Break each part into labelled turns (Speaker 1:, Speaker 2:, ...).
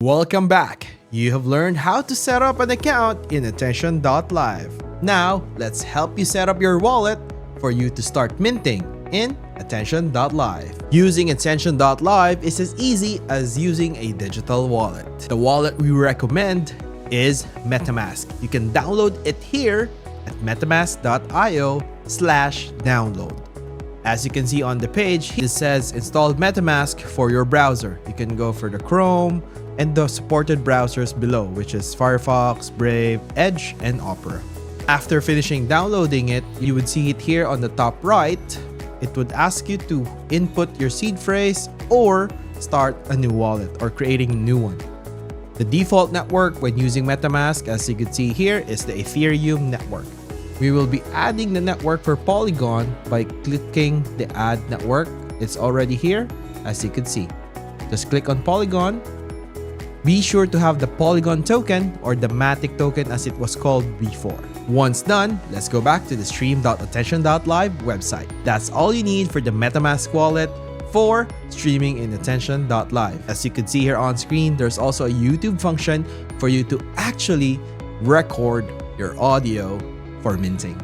Speaker 1: Welcome back! You have learned how to set up an account in ATTN.LIVE. Now, let's help you set up your wallet for you to start minting in ATTN.LIVE. Using ATTN.LIVE is as easy as using a digital wallet. The wallet we recommend is MetaMask. You can download it here at metamask.io/download. As you can see on the page, it says install MetaMask for your browser. You can go for the Chrome and the supported browsers below, which is Firefox, Brave, Edge, and Opera. After finishing downloading it, you would see it here on the top right. It would ask you to input your seed phrase or start a new wallet or creating a new one. The default network when using MetaMask, as you can see here, is the Ethereum network. We will be adding the network for Polygon by clicking the Add Network. It's already here, as you can see. Just click on Polygon. Be sure to have the Polygon token or the Matic token as it was called before. Once done, let's go back to the stream.attention.live website. That's all you need for the MetaMask wallet for streaming in ATTN.LIVE. As you can see here on screen, there's also a YouTube function for you to actually record your audio for minting.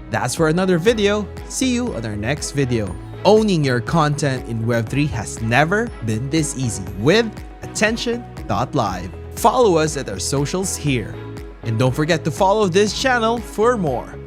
Speaker 1: That's for another video. See you on our next video. Owning your content in Web3 has never been this easy with ATTN.LIVE. Follow us at our socials here. And don't forget to follow this channel for more.